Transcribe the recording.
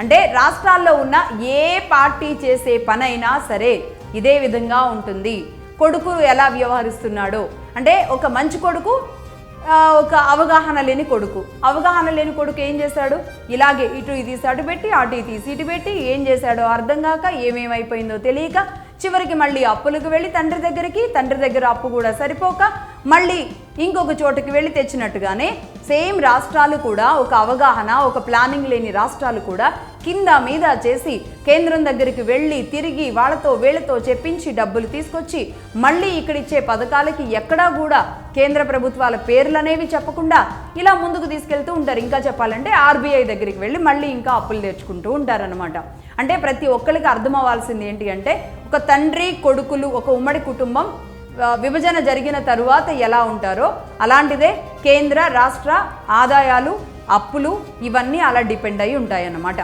అంటే రాష్ట్రాల్లో ఉన్న ఏ పార్టీ చేసే పనైనా సరే ఇదే విధంగా ఉంటుంది. కొడుకు ఎలా వ్యవహరిస్తున్నాడో అంటే ఒక మంచి కొడుకు, ఒక అవగాహన లేని కొడుకు ఏం చేశాడు, ఇలాగే ఇటు తీసి అటు పెట్టి అటు తీసి ఇటు పెట్టి ఏం చేశాడో అర్థం కాక ఏమేమైపోయిందో తెలియక చివరికి మళ్ళీ అప్పులకు వెళ్ళి తండ్రి దగ్గర అప్పు కూడా సరిపోక మళ్ళీ ఇంకొక చోటుకి వెళ్ళి తెచ్చినట్టుగానే సేమ్ రాష్ట్రాలు కూడా ఒక అవగాహన, ఒక ప్లానింగ్ లేని రాష్ట్రాలు కూడా కింద మీద చేసి కేంద్రం దగ్గరికి వెళ్ళి తిరిగి వీళ్ళతో చెప్పించి డబ్బులు తీసుకొచ్చి మళ్ళీ ఇక్కడిచ్చే పథకాలకి ఎక్కడా కూడా కేంద్ర ప్రభుత్వాల పేర్లు అనేవి చెప్పకుండా ఇలా ముందుకు తీసుకెళ్తూ ఉంటారు. ఇంకా చెప్పాలంటే ఆర్బీఐ దగ్గరికి వెళ్ళి మళ్ళీ ఇంకా అప్పులు తెచ్చుకుంటూ ఉంటారనమాట. అంటే ప్రతి ఒక్కరికి అర్థం అవ్వాల్సింది ఏంటి అంటే ఒక తండ్రి కొడుకులు, ఒక ఉమ్మడి కుటుంబం విభజన జరిగిన తరువాత ఎలా ఉంటారో అలాంటిదే కేంద్ర రాష్ట్ర ఆదాయాలు, అప్పులు ఇవన్నీ అలా డిపెండ్ అయి ఉంటాయన్నమాట.